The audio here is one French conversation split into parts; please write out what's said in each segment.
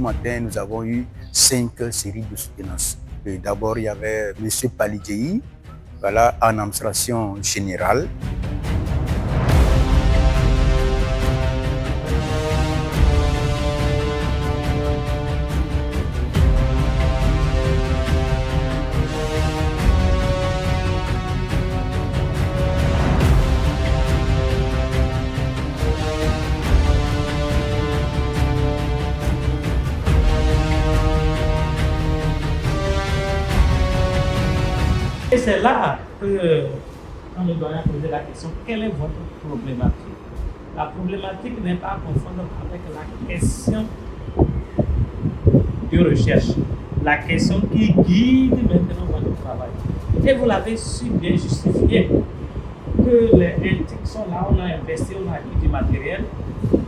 matin, nous avons eu 5 séries de soutenance. D'abord, il y avait M. Palidjei, voilà, en administration générale. Et c'est là que on nous doit poser la question, quelle est votre problématique? La problématique n'est pas à confondre avec la question de recherche, la question qui guide maintenant votre travail. Et vous l'avez si bien justifié que les éthiques sont là, on a investi, on a acquis du matériel,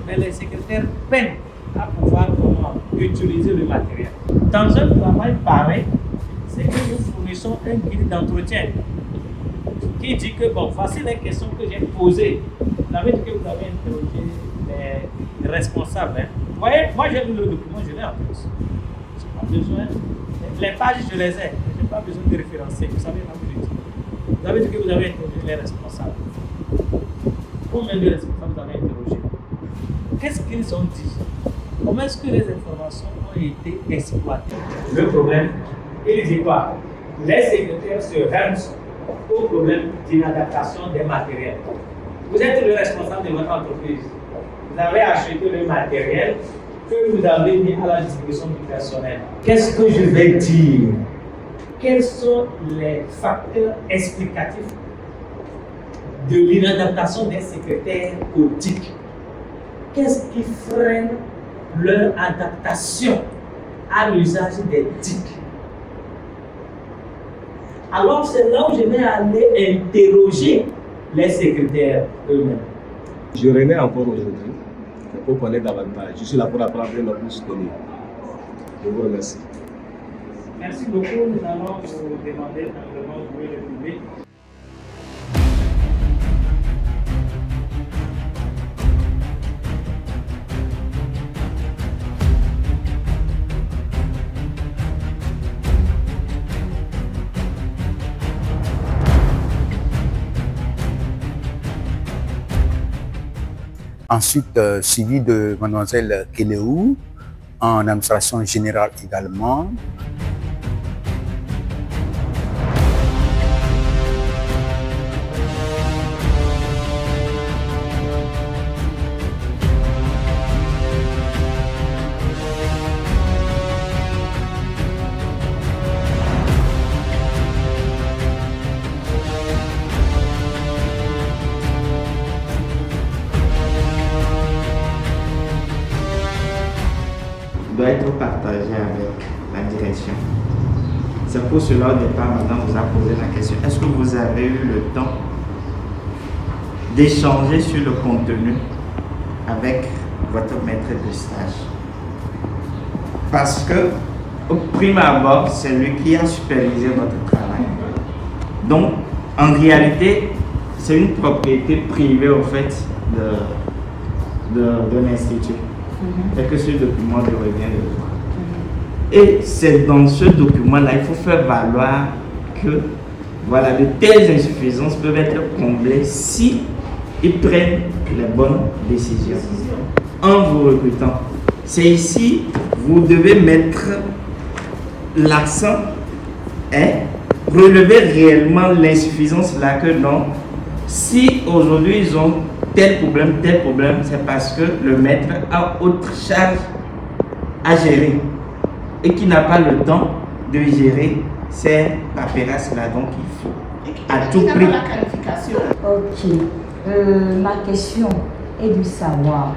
mais les secrétaires peinent à pouvoir utiliser le matériel. Dans un travail pareil, c'est que nous fournissons un guide d'entretien qui dit que bon, voici les questions que j'ai posées. Vous avez dit que vous avez interrogé les responsables. Hein. Vous voyez, moi j'ai lu le document, je l'ai en plus. Je n'ai pas besoin. Les pages, je les ai. Je n'ai pas besoin de référencer. Vous savez, vous avez dit que vous avez interrogé les responsables. Combien de responsables vous avez interrogé? Qu'est-ce qu'ils ont dit? Comment est-ce que les informations ont été exploitées? Le problème, il dit quoi? Les secrétaires se heurtent au problème d'inadaptation des matériels. Vous êtes le responsable de votre entreprise. Vous avez acheté le matériel que vous avez mis à la disposition du personnel. Qu'est-ce que je vais dire? Quels sont les facteurs explicatifs de l'inadaptation des secrétaires au TIC? Qu'est-ce qui freine leur adaptation à l'usage des TIC? Alors c'est là où je vais aller interroger les secrétaires eux-mêmes. Je renais encore aujourd'hui pour connaître davantage. Je suis là pour apprendre notre plus connu. Je vous remercie. Merci beaucoup. Nous allons vous demander simplement de jouer le public. Ensuite, suivi de mademoiselle Keleou, en administration générale également. Doit être partagé avec la direction. C'est pour cela au départ, madame vous a posé la question, est-ce que vous avez eu le temps d'échanger sur le contenu avec votre maître de stage? Parce que au prime abord, c'est lui qui a supervisé votre travail. Donc, en réalité, c'est une propriété privée au fait de l'institut. C'est que ce document de revient de droit. Et c'est dans ce document-là, il faut faire valoir que voilà, de telles insuffisances peuvent être comblées si ils prennent les bonnes décisions en vous recrutant. C'est ici, vous devez mettre l'accent et relever réellement l'insuffisance là que non. Si aujourd'hui ils ont tel problème, c'est parce que le maître a autre charge à gérer et qui n'a pas le temps de gérer ces paperasses-là. Donc il faut à tout prix. La qualification. Ok. Ma question est de savoir,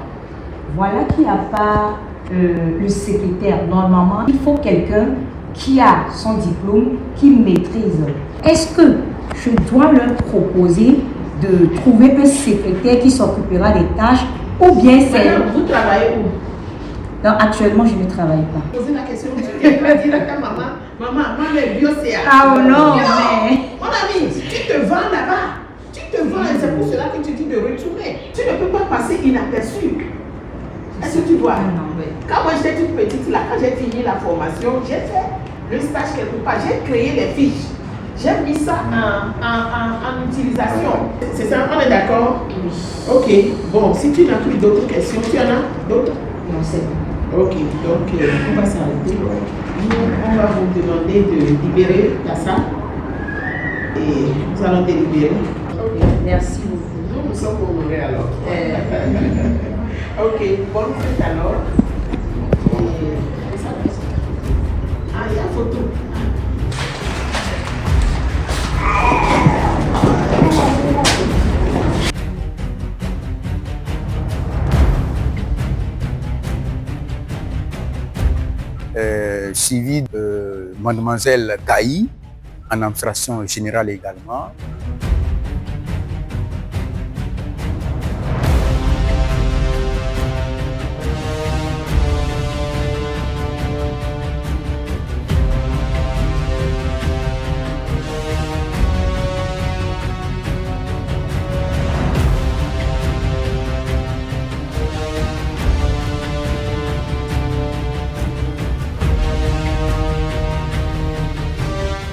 voilà qu'il n'y a pas le secrétaire. Normalement, il faut quelqu'un qui a son diplôme, qui maîtrise. Est-ce que je dois leur proposer de trouver un secrétaire qui s'occupera des tâches ou bien c'est... Madame, vous travaillez où? Non, actuellement, je ne travaille pas. Poser la question, quelqu'un va dire à ta maman, maman, moi, les bio, c'est à... Ah non, mais... Mon ami, tu te vends là-bas. Tu te vends et c'est pour cela que tu dis de retourner. Tu ne peux pas passer inaperçu. Est-ce que tu vois? Non, oui. Quand moi j'étais toute petite, là, quand j'ai fini la formation, j'ai fait le stage quelque part, j'ai créé les fiches. J'ai mis ça en utilisation. C'est ça, on est d'accord? Oui. Ok, bon, si tu n'as plus d'autres questions, tu en as d'autres? Non, c'est bon. Ok, donc on va s'arrêter. Nous, on va vous demander de libérer la salle et nous allons délibérer. Ok, Merci beaucoup. nous sommes honorés alors. Ok, bonne fête alors. Ah, il y a photo. Suivi de mademoiselle Gaï, en administration générale également.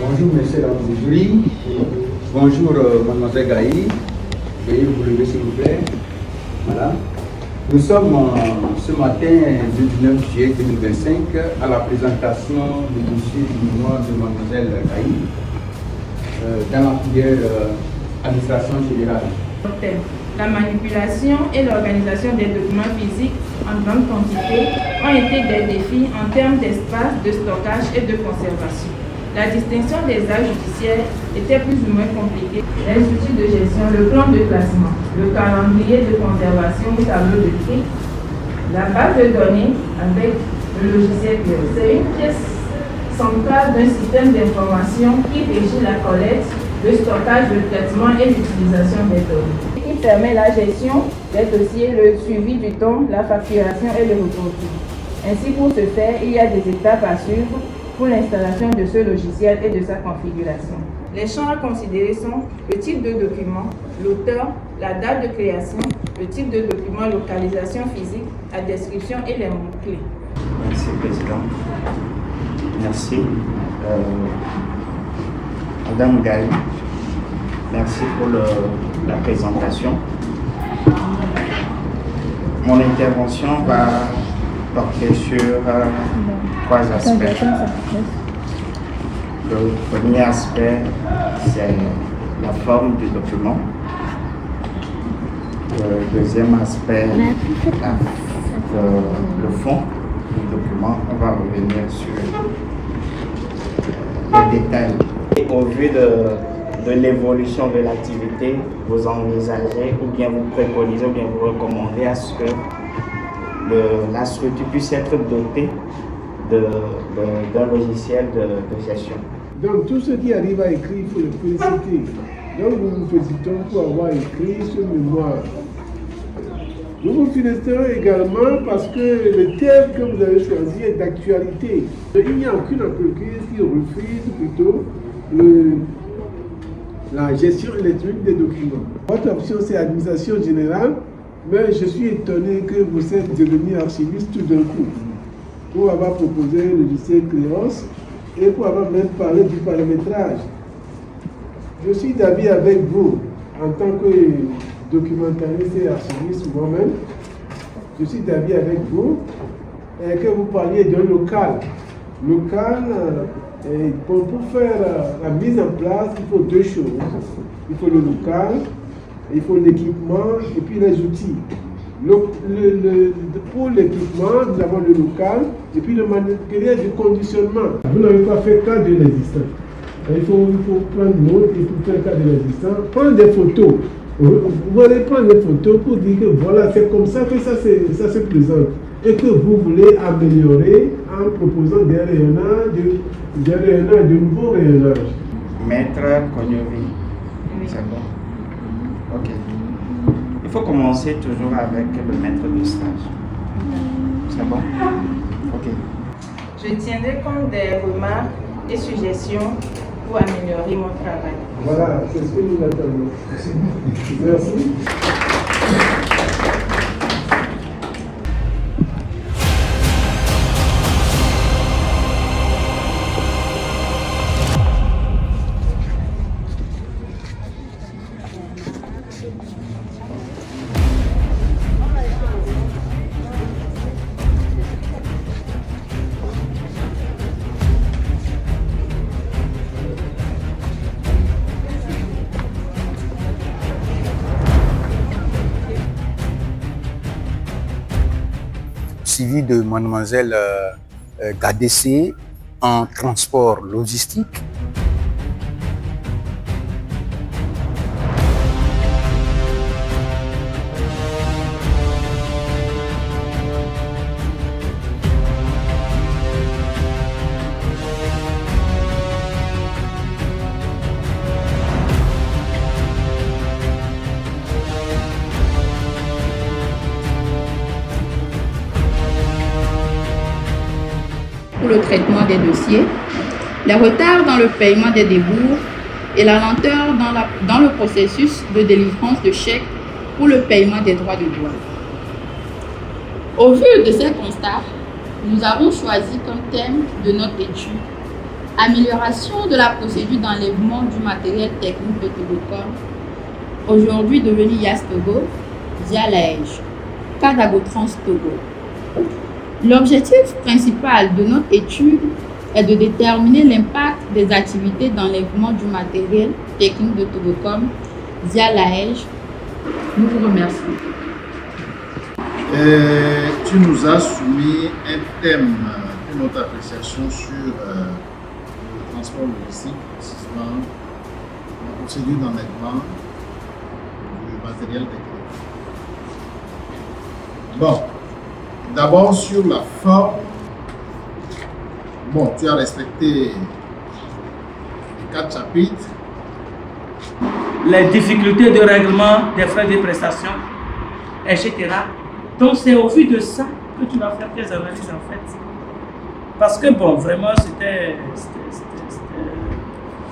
Bonjour, messieurs, dames et jury. Bonjour, mademoiselle Gaï. Veuillez vous lever, s'il vous plaît. Voilà. Nous sommes ce matin, le 19 juillet 2025, à la présentation du dossier du mouvement de mademoiselle Gaï dans la filière administration générale. La manipulation et l'organisation des documents physiques en grande quantité ont été des défis en termes d'espace, de stockage et de conservation. La distinction des actes judiciaires était plus ou moins compliquée. Les outils de gestion, le plan de classement, le calendrier de conservation ou tableau de tri, la base de données avec le logiciel Cléo. C'est une pièce centrale d'un système d'information qui régit la collecte, le stockage, le traitement et l'utilisation des données. Qui permet la gestion des dossiers, le suivi du temps, la facturation et le reporting. Ainsi, pour ce faire, il y a des étapes à suivre pour l'installation de ce logiciel et de sa configuration. Les champs à considérer sont le type de document, l'auteur, la date de création, le type de document, localisation physique, la description et les mots-clés. Merci, Président. Merci. Madame Gaï, merci pour la présentation. Mon intervention va porter sur trois aspects. Le premier aspect, c'est la forme du document. Le deuxième aspect, le fond du document. On va revenir sur les détails. Et au vu de l'évolution de l'activité, vous envisagez ou bien vous préconisez ou bien vous recommandez à ce que la structure puisse être dotée d'un logiciel de gestion. Donc tout ce qui arrive à écrire, il faut le féliciter. Donc nous nous félicitons pour avoir écrit ce mémoire. Nous vous félicitons également parce que le thème que vous avez choisi est d'actualité. Il n'y a aucune entreprise qui refuse plutôt la gestion électronique des documents. Votre option c'est administration générale, mais je suis étonné que vous êtes devenu archiviste tout d'un coup. Pour avoir proposé le logiciel Cléos et pour avoir même parlé du paramétrage. Je suis d'avis avec vous en tant que documentariste et archiviste moi-même. Je suis d'avis avec vous que vous parliez d'un local. Pour faire la mise en place, il faut deux choses. Il faut le local, il faut l'équipement et puis les outils. Pour l'équipement, nous avons le local et puis le matériel du conditionnement. Vous n'avez pas fait cas de l'existant. Il faut prendre note et pour faire cas de l'existant, prendre des photos. Vous allez prendre des photos pour dire que voilà, c'est comme ça que ça se présente. Et que vous voulez améliorer en proposant des rayonnages, de nouveaux rayonnages. Maître Konyovi, c'est bon. Ok. Il faut commencer toujours avec le maître de stage. C'est bon? Ok. Je tiendrai compte des remarques et suggestions pour améliorer mon travail. Voilà, c'est ce que nous attendons. Merci. suivi de mademoiselle Gadessé en transport logistique. Pour le traitement des dossiers, les retards dans le paiement des débours et la lenteur dans le processus de délivrance de chèques pour le paiement des droits de douane. Au vu de ces constats, nous avons choisi comme thème de notre étude amélioration de la procédure d'enlèvement du matériel technique de Togocom, aujourd'hui devenu Yas Togo, via l'AEJ, Cadagotrans Togo. L'objectif principal de notre étude est de déterminer l'impact des activités d'enlèvement du matériel technique de Togocom via l'AEJ. Nous vous remercions. Tu nous as soumis un thème de notre appréciation sur le transport logistique, précisément la procédure d'enlèvement du matériel technique. Bon. D'abord sur la forme, bon, tu as respecté les 4 chapitres. Les difficultés de règlement des frais de prestation, etc. Donc c'est au vu de ça que tu vas faire tes analyses en fait. Parce que bon, vraiment c'était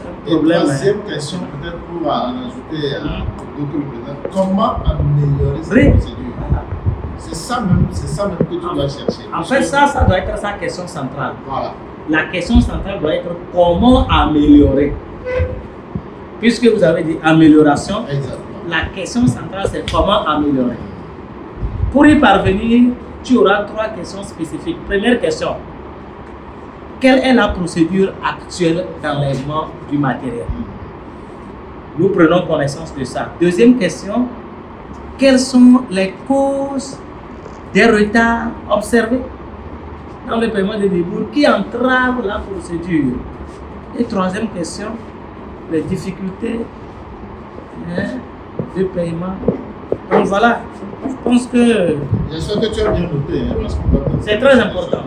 un problème. Et troisième question, peut-être pour en ajouter à d'autres représentants, comment améliorer cette procédure? C'est ça même que tu dois chercher. En fait, ça doit être sa question centrale. Voilà. La question centrale doit être comment améliorer. Puisque vous avez dit amélioration, exactement. La question centrale c'est comment améliorer. Pour y parvenir, tu auras 3 questions spécifiques. Première question, quelle est la procédure actuelle d'enlèvement du matériel? Nous prenons connaissance de ça. Deuxième question, quelles sont les causes des retards observés dans le paiement des débours qui entravent la procédure? Et troisième question, les difficultés de paiement. Donc voilà, je pense que J'espère que tu as bien noté, parce que c'est très important.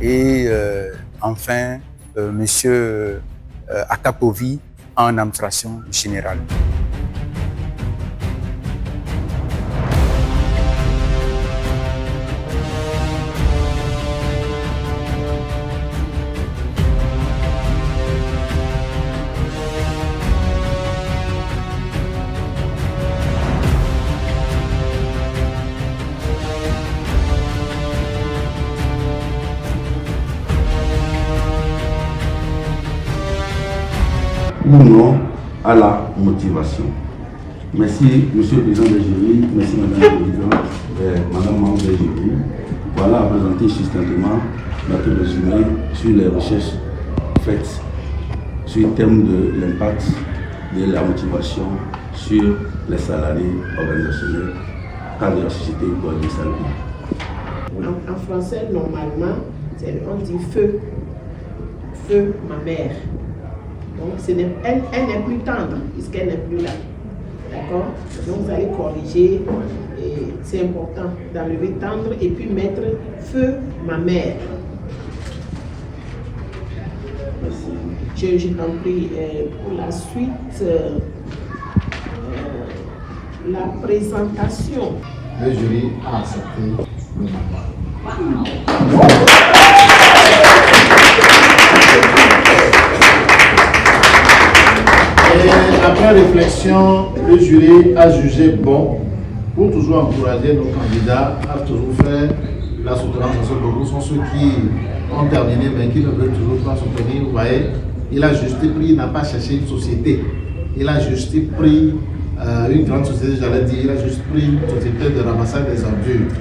Et enfin, Monsieur Akapovi en administration générale. Ou non à la motivation. Merci Monsieur le Président des jurys, merci Madame la Présidente, Madame membre des jurys. Voilà à présenter succinctement notre résumé sur les recherches faites sur le thème de l'impact de la motivation sur les salariés organisationnels dans la société pour les salariés. En français, normalement, on dit feu, feu ma mère. Donc, elle n'est plus tendre, puisqu'elle n'est plus là. D'accord? Donc, vous allez corriger, et c'est important d'enlever tendre et puis mettre feu ma mère. Je t'en prie, pour la suite, la présentation. le jury a accepté le mandat. Et après réflexion, le jury a jugé bon pour toujours encourager nos candidats à toujours faire la soutenance à ce concours. Ce sont ceux qui ont terminé mais qui ne veulent toujours pas soutenir. Vous voyez, il a juste pris, il n'a pas cherché une société. Il a juste pris une grande société, j'allais dire, il a juste pris une société de ramassage des ordures.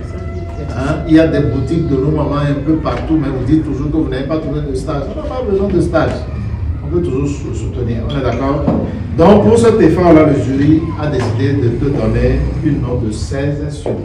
Hein? Il y a des boutiques de nos mamans un peu partout, mais vous dites toujours que vous n'avez pas trouvé de stage. On n'a pas besoin de stage. On peut toujours soutenir, on est d'accord? Donc pour cet effort-là, le jury a décidé de te donner une note de 16 sur 20.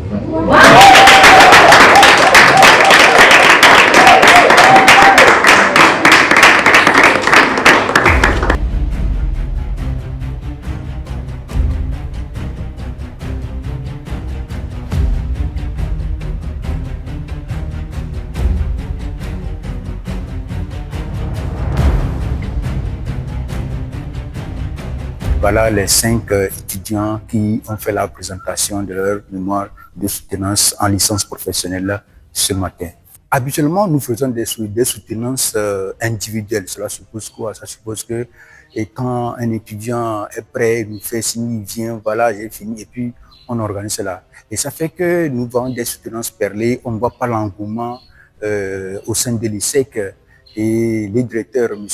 Voilà les 5 étudiants qui ont fait la présentation de leur mémoire de soutenance en licence professionnelle ce matin. Habituellement, nous faisons des soutenances individuelles. Cela suppose quoi? Ça suppose que quand un étudiant est prêt, il nous fait signe, il vient, voilà, j'ai fini, et puis on organise cela. Et ça fait que nous avons des soutenances perlées, on ne voit pas l'engouement au sein de l'ISEC. Et le directeur, M.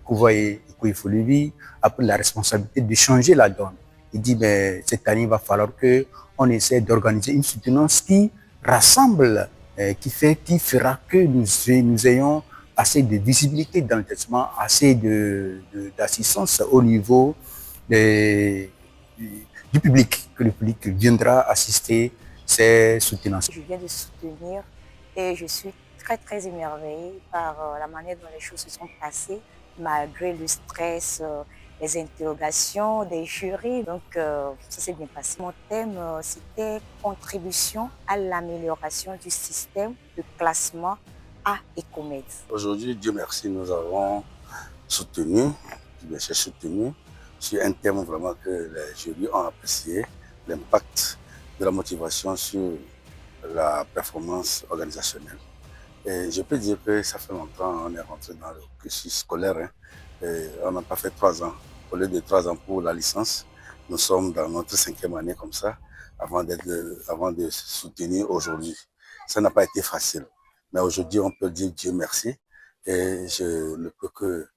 Kouvaye Kouifoulivi, a pris la responsabilité de changer la donne. Il dit, mais cette année, il va falloir qu'on essaie d'organiser une soutenance qui rassemble, qui fera que nous ayons assez de visibilité dans le traitement, assez d'assistance au niveau du public, que le public viendra assister ces soutenances. Je viens de soutenir et je suis très émerveillée par la manière dont les choses se sont passées, malgré le stress, les interrogations des jurys. Donc, ça s'est bien passé. Mon thème, c'était contribution à l'amélioration du système de classement A et Comed. Aujourd'hui, Dieu merci, nous avons soutenu, j'ai soutenu sur un thème vraiment que les jurys ont apprécié, l'impact de la motivation sur la performance organisationnelle. Et je peux dire que ça fait longtemps on est rentré dans le cursus scolaire. Et on n'a pas fait 3 ans. Au lieu de 3 ans pour la licence, nous sommes dans notre 5e année comme ça, avant de soutenir aujourd'hui. Ça n'a pas été facile. Mais aujourd'hui, on peut dire Dieu merci. Et je ne peux que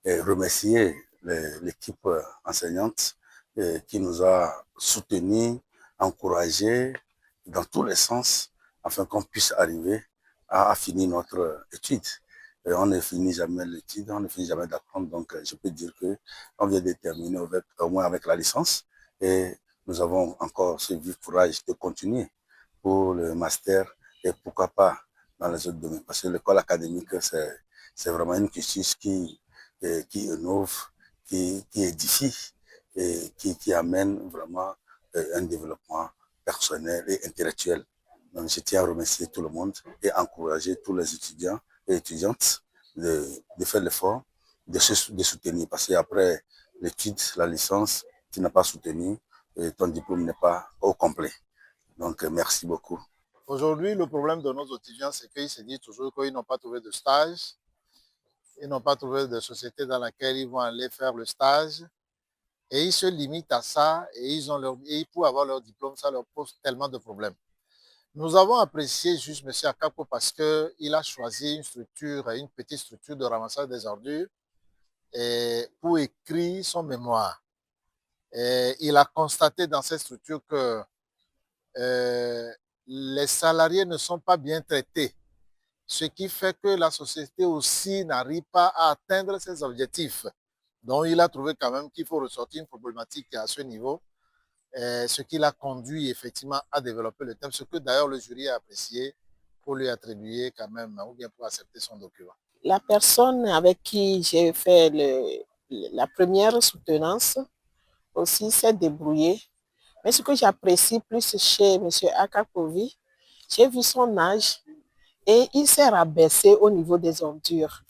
remercier l'équipe enseignante qui nous a soutenus, encouragés dans tous les sens, afin qu'on puisse arriver à finir notre étude. Et on ne finit jamais l'étude, on ne finit jamais d'apprendre. Donc, je peux dire qu'on vient de terminer au moins avec la licence. Et nous avons encore ce vif courage de continuer pour le master et pourquoi pas dans les autres domaines. Parce que l'école académique, c'est vraiment une cursus qui innove, qui édifie et qui amène vraiment un développement personnel et intellectuel. Donc, je tiens à remercier tout le monde et encourager tous les étudiants et étudiantes de faire l'effort, de soutenir. Parce qu'après l'étude, la licence, tu n'as pas soutenu, et ton diplôme n'est pas au complet. Donc, merci beaucoup. Aujourd'hui, le problème de nos étudiants, c'est qu'ils se disent toujours qu'ils n'ont pas trouvé de stage, ils n'ont pas trouvé de société dans laquelle ils vont aller faire le stage. Et ils se limitent à ça et pour avoir leur diplôme, ça leur pose tellement de problèmes. Nous avons apprécié juste M. Akapo parce qu'il a choisi une petite structure de ramassage des ordures pour écrire son mémoire. Et il a constaté dans cette structure que les salariés ne sont pas bien traités, ce qui fait que la société aussi n'arrive pas à atteindre ses objectifs. Donc, il a trouvé quand même qu'il faut ressortir une problématique à ce niveau, ce qui l'a conduit effectivement à développer le thème, ce que d'ailleurs le jury a apprécié pour lui attribuer quand même, ou bien pour accepter son document. La personne avec qui j'ai fait la première soutenance aussi s'est débrouillée. Mais ce que j'apprécie plus chez M. Akakovi, j'ai vu son âge et il s'est rabaissé au niveau des ordures.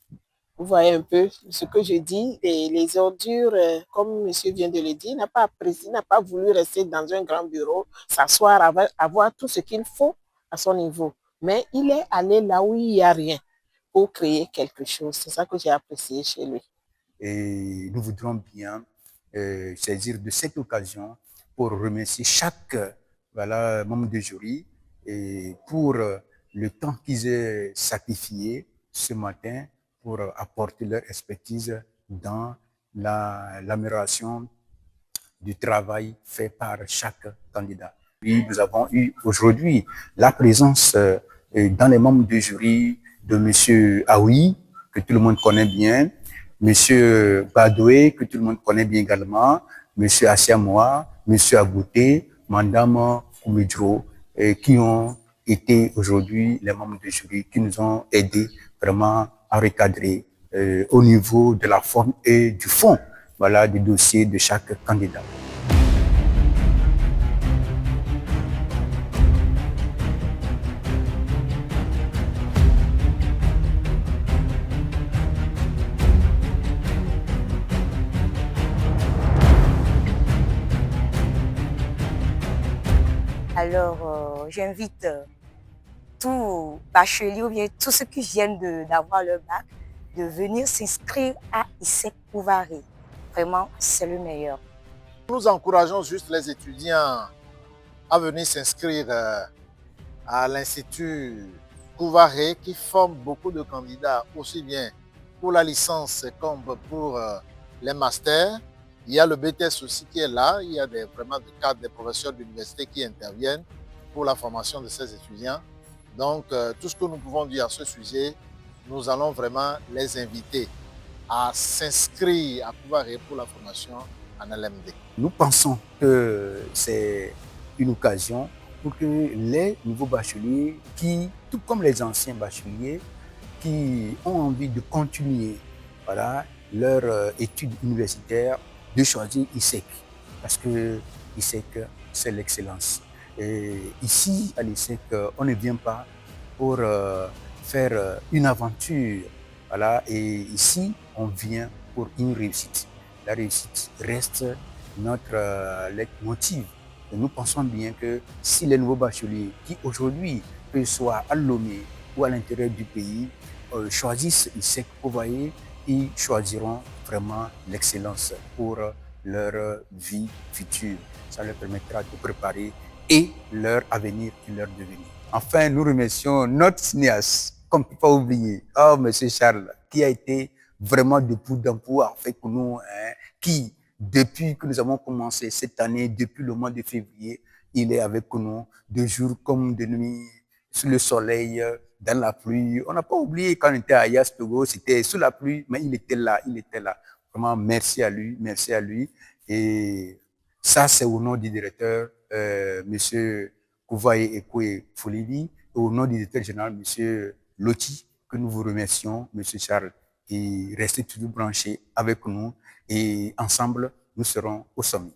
Vous voyez un peu ce que je dis, les ordures, comme monsieur vient de le dire, il n'a pas apprécié, n'a pas voulu rester dans un grand bureau, s'asseoir, avoir tout ce qu'il faut à son niveau. Mais il est allé là où il n'y a rien pour créer quelque chose. C'est ça que j'ai apprécié chez lui. Et nous voudrons bien saisir de cette occasion pour remercier chaque membre du jury et pour le temps qu'ils aient sacrifié ce matin pour apporter leur expertise dans l'amélioration du travail fait par chaque candidat. Et nous avons eu aujourd'hui la présence dans les membres du jury de M. Aoui, que tout le monde connaît bien, M. Badoué, que tout le monde connaît bien également, M. Assiamoa, M. Agouté, Madame Koumidro, qui ont été aujourd'hui les membres du jury, qui nous ont aidés vraiment à recadrer au niveau de la forme et du fond, voilà, du dossier de chaque candidat. Alors, j'invite tous bacheliers ou bien tous ceux qui viennent d'avoir leur bac de venir s'inscrire à ISEC Couvaré. Vraiment, c'est le meilleur. Nous encourageons juste les étudiants à venir s'inscrire à l'Institut Couvaré qui forme beaucoup de candidats, aussi bien pour la licence comme pour les masters. Il y a le BTS aussi qui est là, il y a vraiment des cadres, des professeurs d'université qui interviennent pour la formation de ces étudiants. Donc, tout ce que nous pouvons dire à ce sujet, nous allons vraiment les inviter à s'inscrire à Couvaré pour la formation en LMD. Nous pensons que c'est une occasion pour que les nouveaux bacheliers qui, tout comme les anciens bacheliers, qui ont envie de continuer, voilà, leur études universitaires, de choisir ISEC, parce que ISEC, c'est l'excellence. Et ici, à l'ISEC, on ne vient pas pour faire une aventure, voilà, et ici, on vient pour une réussite. La réussite reste notre leitmotiv. Et nous pensons bien que si les nouveaux bacheliers qui aujourd'hui, que ce soit à Lomé ou à l'intérieur du pays, choisissent ISEC Couvaré, ils choisiront vraiment l'excellence pour leur vie future. Ça leur permettra de préparer et leur avenir et leur devenir. Enfin, nous remercions notre cinéaste, qu'on ne peut pas oublier, M. Charles, qui a été vraiment de bout en bout avec nous, qui, depuis que nous avons commencé cette année, depuis le mois de février, il est avec nous de jour comme de nuit, sous le soleil, dans la pluie. On n'a pas oublié quand on était à Yas Togo, c'était sous la pluie, mais il était là, il était là. Vraiment, merci à lui, merci à lui. Et ça, c'est au nom du directeur, M. Kouvaye Ekwe Folivi, et au nom du directeur général, M. Loti, que nous vous remercions, M. Charles. Et restez toujours branchés avec nous et ensemble, nous serons au sommet.